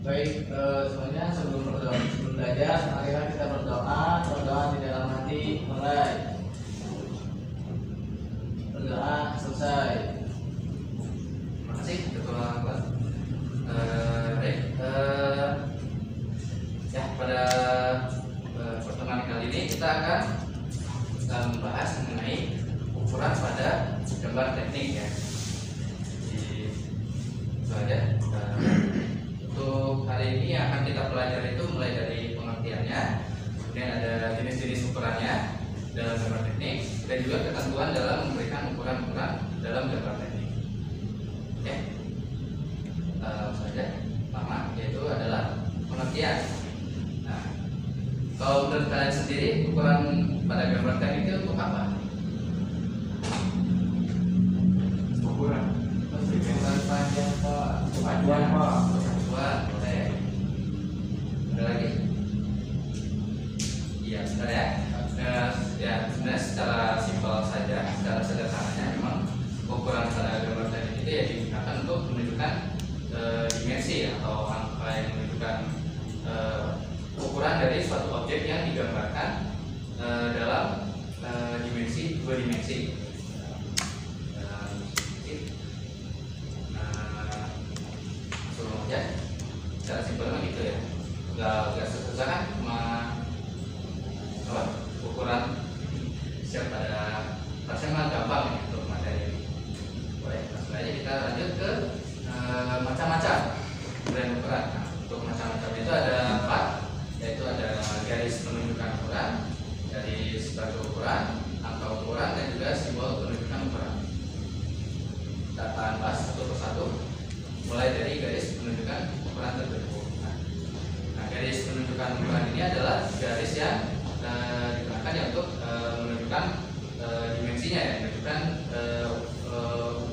Baik, semuanya sebelum belajar, marilah kita berdoa di dalam hati, mulai. Berdoa selesai. Terima kasih Ketua Kelas. Baik, ya pada pertemuan kali ini kita akan membahas mengenai ukuran pada gambar teknik ya. Itu aja. Untuk hari ini yang akan kita pelajari itu mulai dari pengertiannya, kemudian ada jenis-jenis ukurannya dalam gambar teknik, dan juga ketentuan dalam memberikan ukuran-ukuran dalam gambar teknik. Oke, saja pertama yaitu adalah pengertian. Nah, kalau menurut kalian sendiri ukuran pada gambar teknik itu untuk apa? Ukuran panjang Pak. Boleh. Ada lagi? Iya, benar ya. Ya, sebenarnya secara simpel saja, secara sederhananya memang ukuran pada gambar teknik itu ya digunakan untuk menunjukkan dimensi atau angka yang menunjukkan ukuran dari suatu objek yang digambarkan dalam dua dimensi. Langsung aja, secara simpelnya gitu ya. Nggak susah kan, cuma ukuran siap pada rasanya gampang ya untuk materi ini. Boleh, langsung aja kita lanjut ke macam-macam ukuran. Nah, untuk macam-macam itu ada 4, yaitu ada garis penunjukan ukuran, garis batu ukuran, angka ukuran, dan juga simbol penunjukan ukuran. Kita akan bahas satu persatu, mulai dari garis penunjukan ukuran tertentu. Nah, garis penunjukan ukuran ini adalah garis yang digunakan ya untuk menunjukkan dimensinya ya, menunjukkan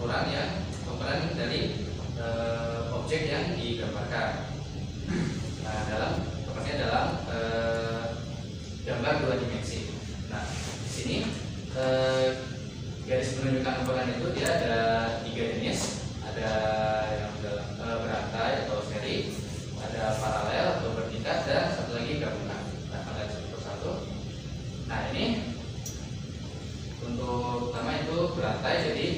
ukuran dari objek yang digambarkan. Nah, tepatnya dalam gambar 2 dimensi. Nah, di sini garis penunjukan ukuran itu dia ada 3 jenis, ada yang berantai atau seri, ada paralel atau bertingkat, dan satu lagi gabungan. Kita akan lihat satu persatu. Nah, ini untuk pertama itu berantai, jadi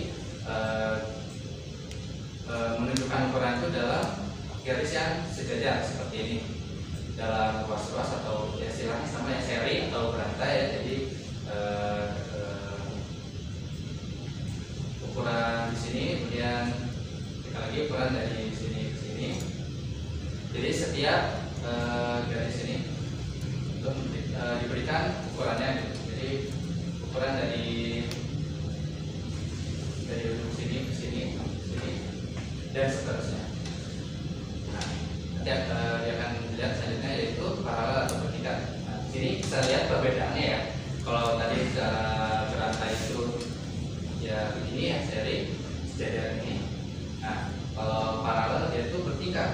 menunjukkan ukuran itu dalam garis yang sejajar seperti ini, dalam ruas-ruas atau ya istilahnya sama ya seri atau berantai ya. Jadi ukuran di sini, kemudian kita lagi ukuran dari sini ke sini. Jadi setiap garis ini untuk diberikan ukurannya. Jadi ukuran dari ujung sini ke sini, dan seterusnya. Nah, nanti dia akan dilihat selanjutnya yaitu paralel atau bertingkat. Nah, di sini bisa lihat perbedaannya ya. Kalau tadi secara berantai itu ya begini ya, seri sejajar ini. Nah, kalau paralel dia itu bertingkat.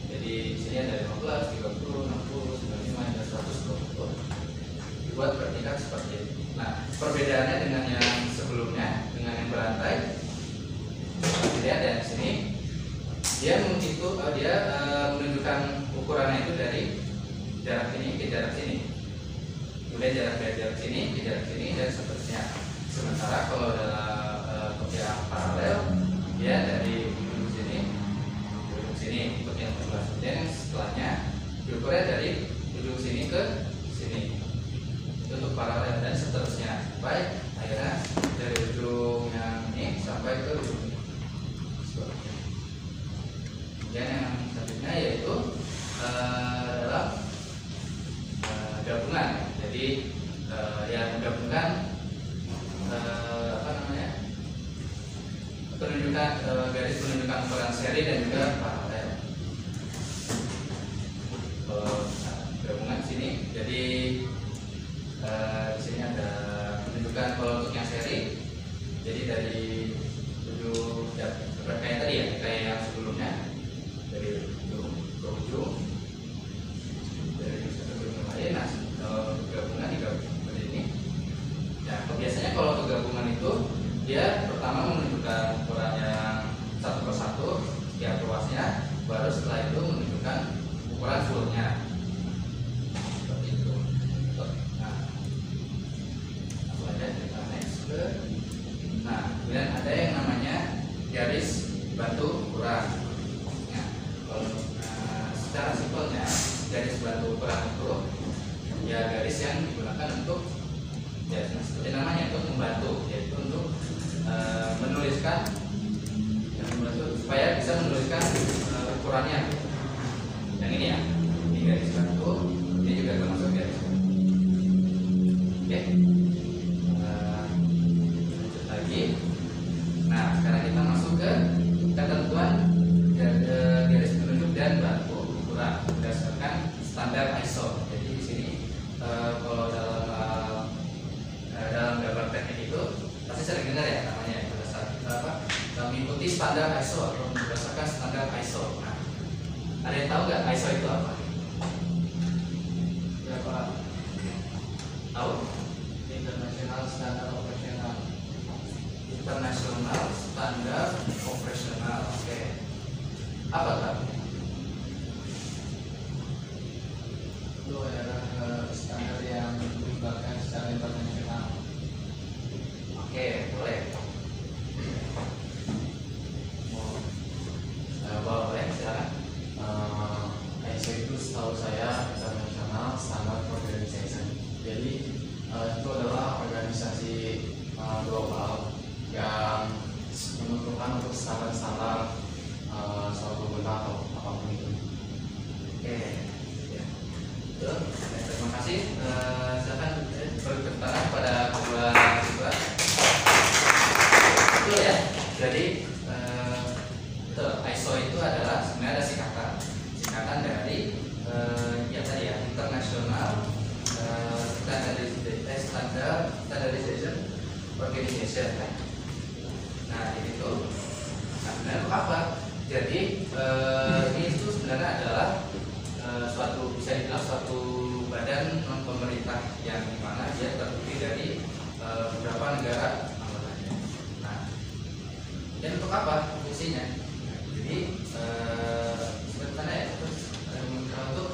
Jadi di sini ada 15, 30, 60, 95, dan 120. Dibuat bertingkat seperti ini. Nah, perbedaannya dengan yang sebelumnya, dengan yang berantai, dilihat ya di sini, dia menunjukkan ukurannya itu dari jarak ini ke jarak sini, kemudian jarak dari jarak sini ke jarak sini, dan seterusnya. Sementara kalau dalam yang paralel, dia dari ujung sini ke ujung sini untuk yang 14. Kemudian yang setelahnya diukurnya dari ujung sini ke sini. Itu untuk paralel, dan seterusnya. Baik, akhirnya dari ujung yang ini sampai ke ujung ini. Kemudian yang selanjutnya yaitu adalah gabungan. Jadi yang menggabungkan garis penunjukan ukuran seri dan juga paralel. Gabungan di sini. Jadi di sini ada menunjukkan kalau untuk yang seri. Jadi dari ujung ya, kayak tadi ya, kayak yang sebelumnya, dari ujung ke ujung, dari satu ujung ke lain. Nah, gabungan digabung seperti ini. Nah, biasanya kalau untuk gabungan itu dia pertama menunjukkan ukuran yang satu persatu setiap ruasnya, baru setelah itu menunjukkan ukuran fullnya seperti itu. Nah, langsung aja kita next ke. Nah, kemudian ada yang namanya garis bantu ukuran. Nah, kalau secara simpelnya garis bantu ukuran itu ya garis yang digunakan untuk ya seperti namanya untuk membantu, yaitu untuk menuliskan yang membantu supaya bisa menuliskan ukurannya. Yang ini ya, ini garis bantu, ini juga termasuk garis bantu. Oke, lanjut lagi. Nah, sekarang kita masuk ke ketentuan garis penunjuk dan bantu ukuran berdasarkan standar ISO. Jadi di sini kalau dalam gambar teknik itu pasti sering dengar ya namanya mengikuti standar ISO atau berdasarkan standar ISO. Nah, ada yang tahu nggak ISO itu apa? Ya Pak, Tahu? International Standard Operational. International Standard Operational. Oke. Apa tuh? Itu adalah standar yang dikeluarkan secara internasional. Oke, boleh. Boleh, silakan. ISO itu setahu saya International Standard Organization. Jadi itu adalah organisasi global yang menentukan untuk standar-standar suatu benda atau apapun itu. Oke. Ya. Betul. Terima kasih. Silakan berkenan pada kedua siswa. Betul ya. Jadi betul. ISO itu adalah sebenarnya ada singkatan dari ya tadi ya International Standardization Organization. Nah ini tuh, sebenarnya itu apa? Jadi ini itu sebenarnya adalah suatu bisa dibilang suatu badan non pemerintah yang dimana dia terdiri dari beberapa negara anggotanya. Nah, dan untuk apa fungsinya? Jadi sebenarnya untuk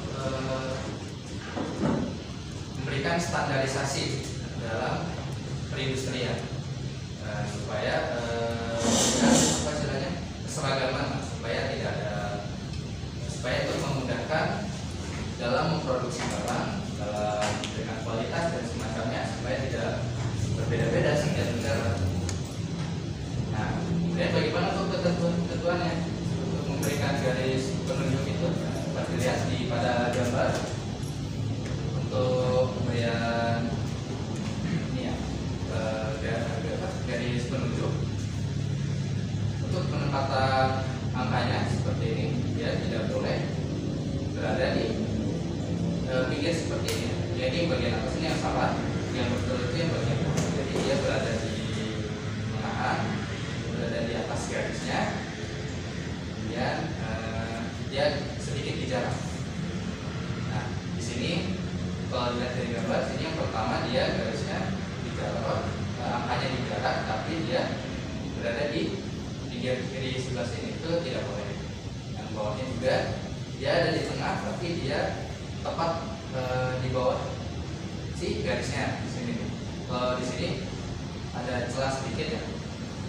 memberikan standarisasi dalam perindustrian supaya apa istilahnya keseragaman, supaya tidak ada, supaya itu memudahkan dalam memproduksi barang dengan kualitas dan semacamnya, supaya tidak berbeda-beda setiap negara. Nah, kemudian bagaimana untuk ketentuannya untuk memberikan garis penunjuk itu dapat dilihat pada gambar untuk pemberian ini ya garis penunjuk untuk penempatan angkanya seperti ini, dia tidak boleh berada di pinggir seperti ini. Jadi bagian atas ini yang salah, yang betul itu yang bagian bawah. Jadi dia berada di tengah, berada di atas garisnya, kemudian dia sedikit di jarak. Nah, di sini kalau dilihat dari gambar, sini yang pertama dia garisnya di jarak, angkanya di jarak, tapi dia berada di kiri sebelah sini, itu tidak boleh. Yang bawahnya juga dia ada di tengah, tapi dia tepat di bawah si garisnya di sini. Kalau di sini ada celah sedikit ya,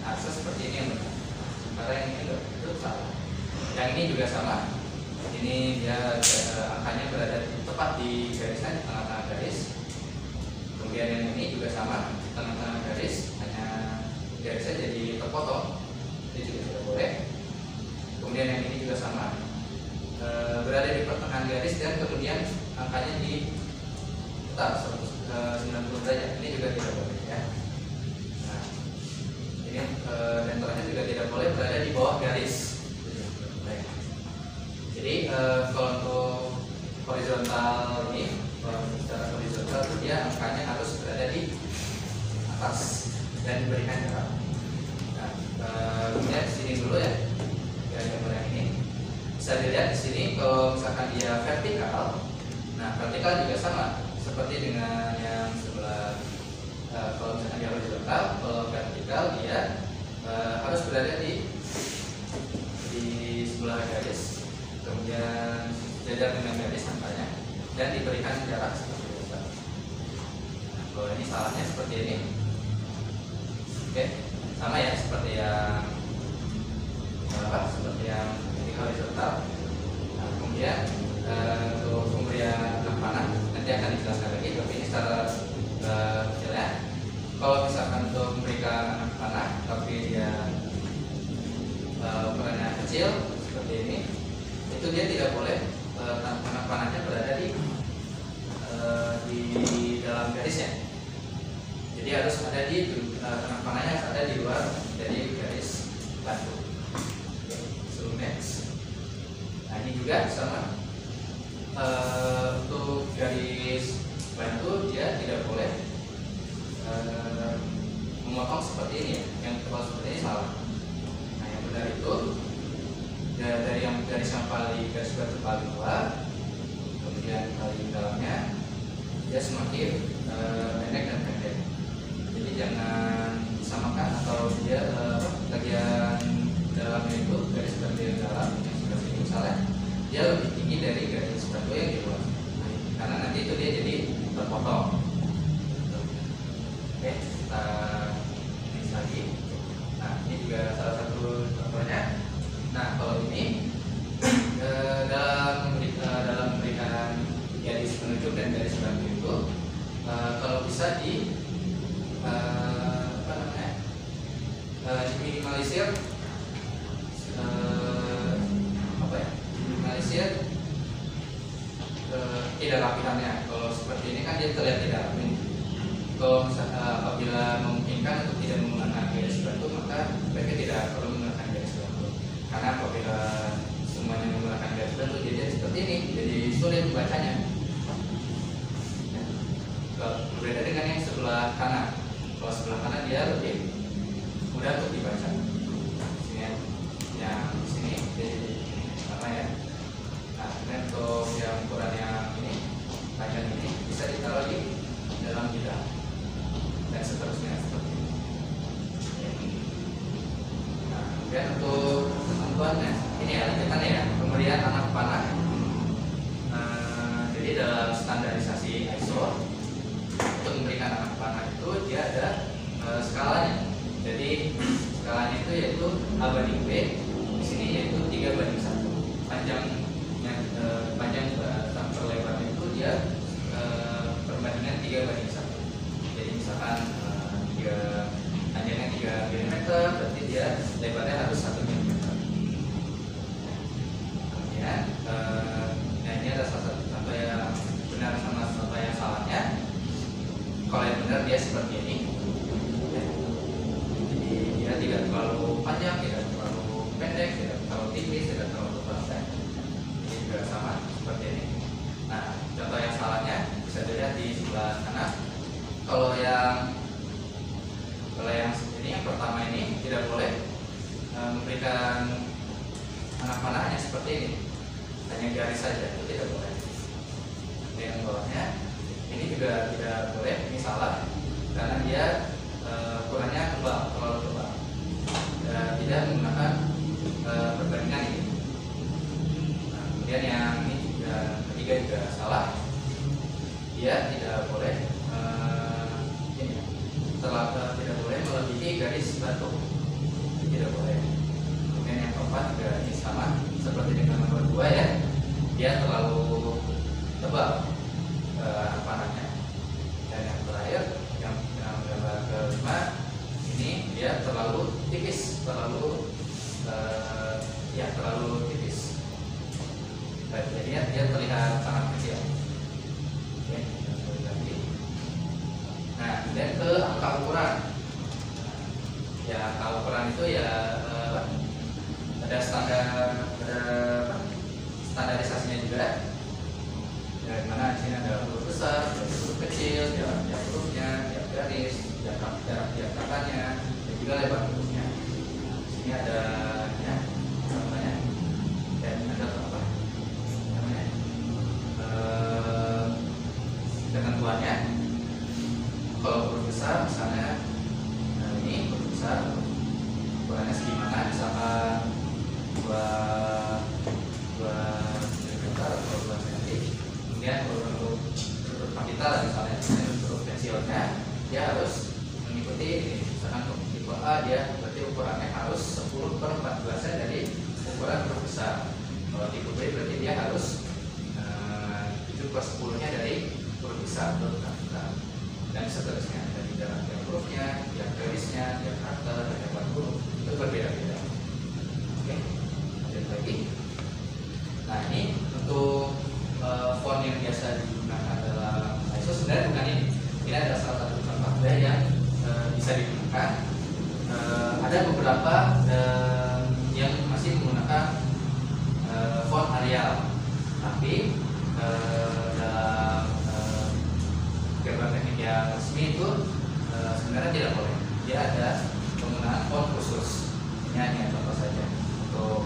nah seperti ini yang benar. Karena yang ini itu salah. Yang ini juga sama. Ini dia angkanya berada tepat di garisnya, di tengah-tengah garis. Kemudian yang ini juga sama, di tengah-tengah garis, hanya garisnya jadi terpotong. Ini juga tidak boleh. Kemudian yang ini juga sama, berada di pertengahan garis dan kemudian angkanya di tetap 190 derajat. Ini juga tidak boleh ya. Nah, ini dan terakhir juga tidak boleh berada di bawah garis. Jadi kalau untuk horizontal ini, secara horizontal itu dia angkanya harus berada di atas dan diberikan jarak. Nah, kemudian di sini dulu ya, gambar yang ini bisa dilihat di sini kalau misalkan dia vertikal. Nah, vertikal juga sama seperti dengan yang sebelah. Kalau misalkan dia horizontal, kalau vertikal dia harus berada di sebelah garis. kemudian sejajar dengan garis angkanya, dan diberikan jarak seperti biasa. Nah, kalau ini salahnya seperti ini. Oke, sama ya seperti yang ini horizontal. Nah, kemudian untuk pemberian anak panah nanti akan dijelaskan lagi, tapi ini secara detailnya. Kalau misalkan untuk memberikan anak panah tapi dia ukurannya kecil seperti ini, itu dia tidak boleh anak panahnya berada di dalam garisnya. Jadi harus ada di anak panahnya harus ada di luar dari garis bantu. So next, nah ini juga sama. Untuk garis bantu dia tidak boleh memotong seperti ini ya. Yang kalau seperti ini salah. Nah yang benar itu dari yang garis yang garis bantu paling luar, kemudian paling dalamnya dia semakin pendek dan pendek. Jadi jangan disamakan atau dia bagian dalamnya itu garis bantu yang dalam yang seperti ini misalnya dia lebih tinggi dari garis bantu yang di luar, karena nanti itu dia jadi terpotong. Oke, kita next lagi. Nah ini juga salah satu contohnya. Nah kalau ini dalam memberikan garis penunjuk dan garis bantu itu kalau bisa diminimalisir tidak rapihannya. Kalau seperti ini kan dia terlihat tidak rapi. Kalau apabila memungkinkan untuk tidak menggunakan garis bantu, maka mereka tidak perlu menggunakan garis bantu. Karena apabila semuanya menggunakan garis bantu, jadi seperti ini, jadi sulit membacanya. Berbeda dengan yang sebelah kanan. Kalau sebelah kanan dia lebih mudah untuk dibaca. Sini yang di sini jadi sama ya. Nah, kemudian untuk yang ukuran yang ini panjang ini bisa ditaruh di dalam bidang dan seterusnya seperti ini. Nah, kemudian untuk ketentuannya ini ya lanjutannya ya, pemberian anak panah. Jadi dalam standarisasi ISO untuk memberikan anak panah itu dia ada skalanya. Jadi skalanya itu yaitu A banding B. Di sini yaitu 3:1. Panjang per lebarnya itu dia perbandingan 3:1. Jadi misalkan panjangnya 3 mm, berarti dia lebarnya harus 1 mm. Kemudian nah ini ada salah satu contoh yang benar sama contoh yang salahnya. Kalau yang benar dia seperti ini. Jadi dia tidak terlalu panjang, tidak terlalu pendek, tidak terlalu tipis, tidak terlalu tebal. Ini juga sama seperti ini. Nah, contoh yang salahnya bisa dilihat di sebelah kanan. Kalau yang ini yang pertama ini tidak boleh memberikan anak panah hanya seperti ini, hanya garis saja, itu tidak boleh. Yang bawahnya ini juga tidak boleh, ini salah karena dia ukurannya tebal, terlalu tebal. Tidak menggunakan perbandingan ini. Nah, kemudian yang ini juga ketiga juga salah. Dia tidak boleh tidak boleh melebihi garis batu, tidak boleh. Kemudian yang keempat juga ini sama seperti dengan nomor 2 ya, dia terlalu tebal panahnya. Dan yang terakhir yang gambar kelima ini dia terlalu tipis, terlalu tipis. Jadinya dia terlihat sangat kecil. Oke, lagi. Nah, dan ke angka ukuran. Ya, angka ukuran itu ya ada standarisasinya juga. Ya, dimana di sini ada huruf besar, ada huruf kecil, jarak hurufnya, jarak garis, jarak tiap katanya, dan juga lebar hurufnya. Di sini ada ya, namanya, dan ada apa? Namanya ketentuannya. Kalau huruf besar, misalnya, nah ini huruf besar, ukurannya segimana? Misalkan 2 menggunakan font Arial, tapi dalam gambar teknik yang resmi itu sebenarnya tidak boleh. Dia ada penggunaan font khusus. Ini hanya contoh saja untuk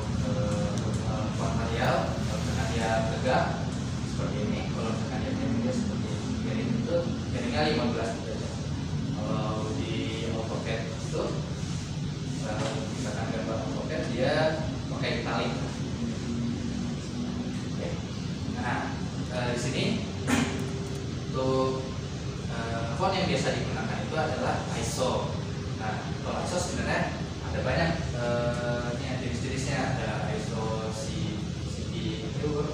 font Arial. Kalau misalkan dia tegak seperti ini, kalau misalkan dia dia seperti ini, garing itu garingnya 15 saja. Kalau di AutoCAD itu misalkan gambar AutoCAD dia pakai italic. Oke. Nah, di sini untuk font yang biasa digunakan itu adalah ISO. Nah, kalau ISO sebenarnya ada banyak jenis-jenisnya. Ada ISO CP-EUR,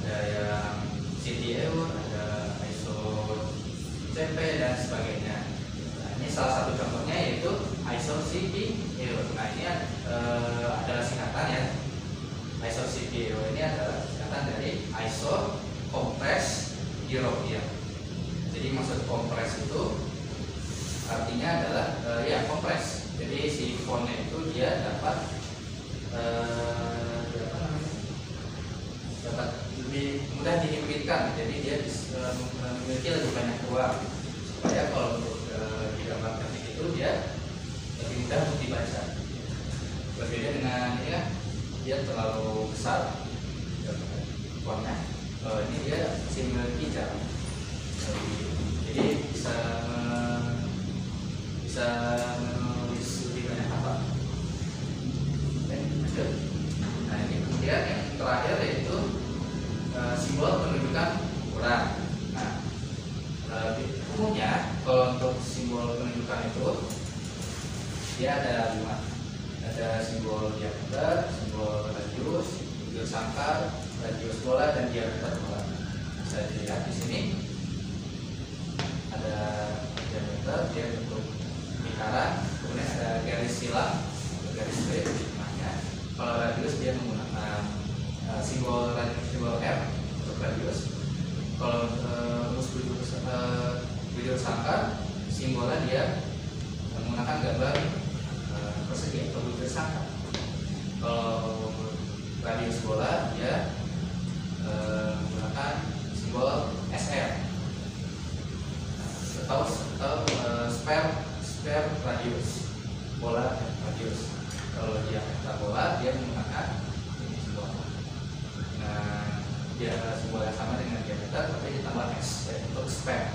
ada yang CT-EUR, ada ISO CP dan sebagainya. Nah, ini salah satu contohnya yaitu ISO CP-EUR. Nah, ini adalah singkatan ya. ISO CP-EUR ini adalah singkatan dari ISO Compressed European. Jadi maksud kompres itu artinya adalah ya kompres. Jadi si fontnya itu dia dapat dapat lebih mudah dihimpitkan. Jadi dia memiliki lebih banyak ruang supaya kalau untuk di gambar teknik itu dia lebih mudah untuk dibaca. Berbeda dengan ini kan dia terlalu besar fontnya. Ini dia masih memiliki jarak. Jadi bisa menulis lebih banyak apa. Nah, ini kemudian yang terakhir yaitu simbol penunjukan ukuran. Nah, umumnya kalau untuk simbol penunjukan itu dia ada 5. Ada simbol diameter, simbol radius, bujur sangkar, radius bola, dan diameter bola. Bisa dilihat di sini. Ada diameter, dia bentuk lingkaran, kemudian ada garis silang atau garis straight di tengahnya. Kalau radius dia menggunakan simbol M untuk radius. Kalau rumus bujur sangkar, simbolnya dia menggunakan gambar persegi atau bujur sangkar. Kalau radius bola dia menggunakan simbol SR atau spare radius, bola radius. Kalau diameter bola dia menggunakan ini simbol. Nah, dia simbol yang sama dengan diameter tapi ditambah S untuk spare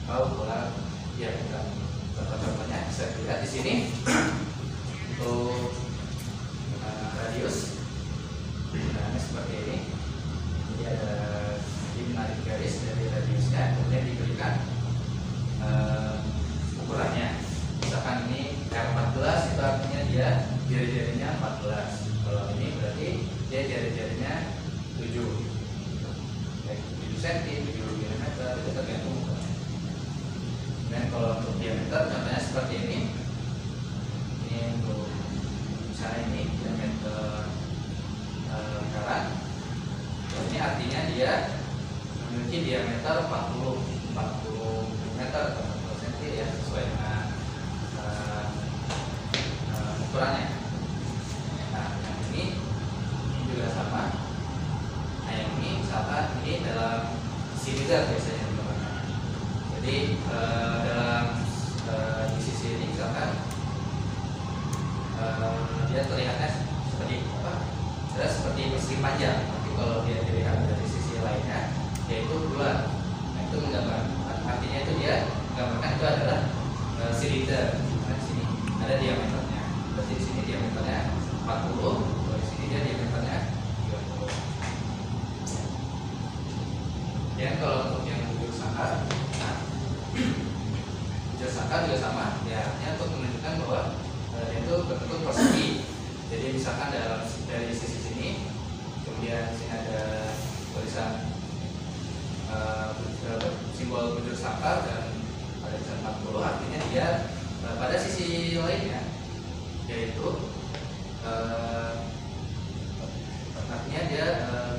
atau bola diameter. Contohnya bisa dilihat di sini untuk radius. Nah, ini seperti ini. Jadi ada menarik garis dari radiusnya, kemudian diberikan ukurannya. Misalkan ini R14 itu artinya dia jari-jarinya 14. Kalau ini berarti dia jari-jarinya 7. Baik, 7 cm, 7 mm itu tergantung ukurannya. Dan kalau untuk diameter contohnya seperti ini. Ini untuk misalnya ini diameter lingkaran. Ini artinya dia memiliki diameter 40 meter atau 40 cm ya, sesuai dengan ukurannya. Nah, yang ini juga sama. Nah, yang ini misalkan ini dalam silinder biasanya digunakan. Jadi dalam di sisi ini misalkan dia terlihatnya seperti apa? Seperti persegi panjang. Tapi kalau dia dilihat dari sisi lainnya, yaitu bulat. Nah, itu menggambarkan, artinya itu dia menggambarkan itu adalah silinder. Nah, di sini ada diameternya. Berarti di sini diameternya 40, di sini dia diameternya 30. Dan kalau untuk yang bujur sangkar, nah, bujur sangkar juga sama. Ya, artinya untuk menunjukkan bahwa dia itu berbentuk persegi. Jadi misalkan dari sisi sini, kemudian sini ada tulisan simbol bujur sangkar dan pada tulisan 40, artinya dia pada sisi lainnya yaitu artinya dia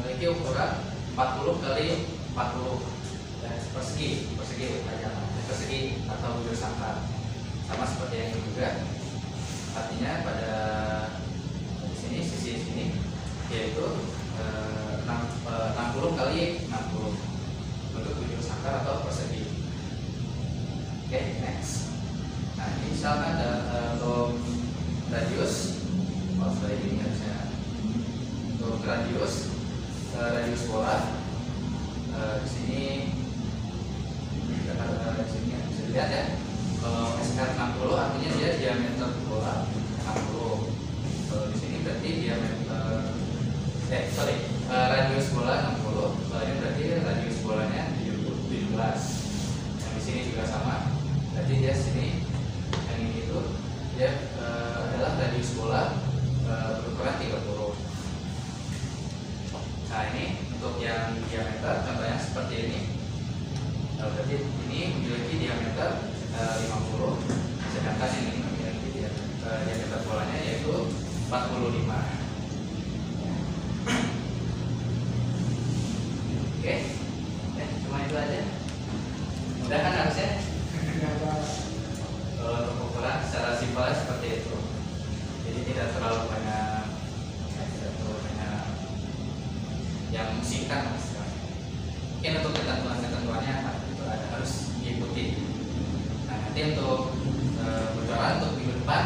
memiliki ukuran 40 kali 40 dan persegi atau bujur sangkar. Sama seperti yang ini juga, artinya pada di sini sisi sini kali 60 untuk ujung sangkar atau persegi. Oke, next. Nah, ini misalkan ada untuk radius, ini harusnya untuk radius bola. Di sini di sini bisa dilihat ya. Kalau SR 60 artinya dia diameter bola 60. Kalau di sini berarti diameter radius bola 60. Kalau ini berarti radius bolanya 17. Yang di sini juga sama. Berarti dia sini yang ini itu dia adalah radius bola berukuran 30. Nah, ini untuk yang diameter contohnya seperti ini. Berarti ini memiliki diameter 50, sedangkan ini memiliki diameter bolanya yaitu 45. Oke, cuma itu aja. Mudah kan harusnya? Kalau untuk ukuran secara simpel seperti itu. Jadi tidak terlalu banyak yang singkat. Mungkin untuk ketentuannya itu harus diikuti. Nah, nanti untuk bocoran untuk minggu depan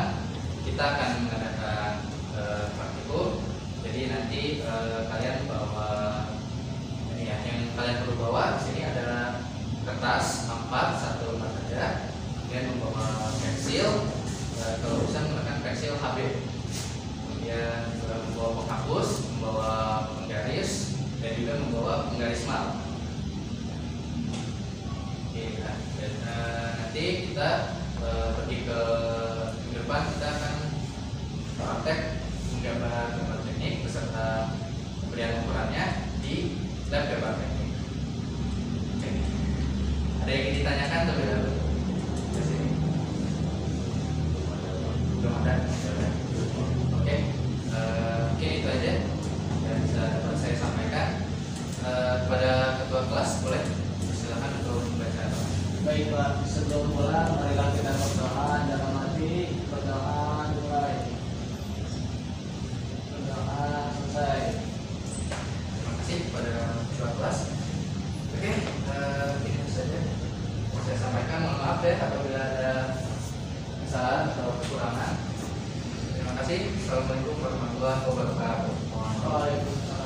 kita akan mengadakan praktikum. Jadi nanti kalian bawa ini ya, yang kalian perlu bawa di sini ada kertas A4 satu lembar saja, kemudian membawa pensil, kalau bisa menggunakan pensil HB, kemudian membawa penghapus, membawa penggaris, dan juga membawa penggaris mal. Oke, nah, dan nanti kita pergi ke minggu depan kita akan praktek menggambar gambar teknik beserta pemberian ukurannya di lab gambar teknik. Oke. Ada yang ingin ditanyakan terlebih dahulu? Di sini. Belum ada. Oke. Oke, itu aja yang bisa dapat saya sampaikan. Kepada ketua kelas boleh silakan untuk membaca. Baik Pak, sebelum pulang marilah kita berdoa dalam hati. Berdoa mulai. Berdoa selesai. Terima kasih kepada ketua kelas. Oke, ini saja saya sampaikan. Mohon maaf ya apabila ada kesalahan atau kekurangan. Terima kasih. Assalamualaikum warahmatullahi wabarakatuh. Waalaikumsalam.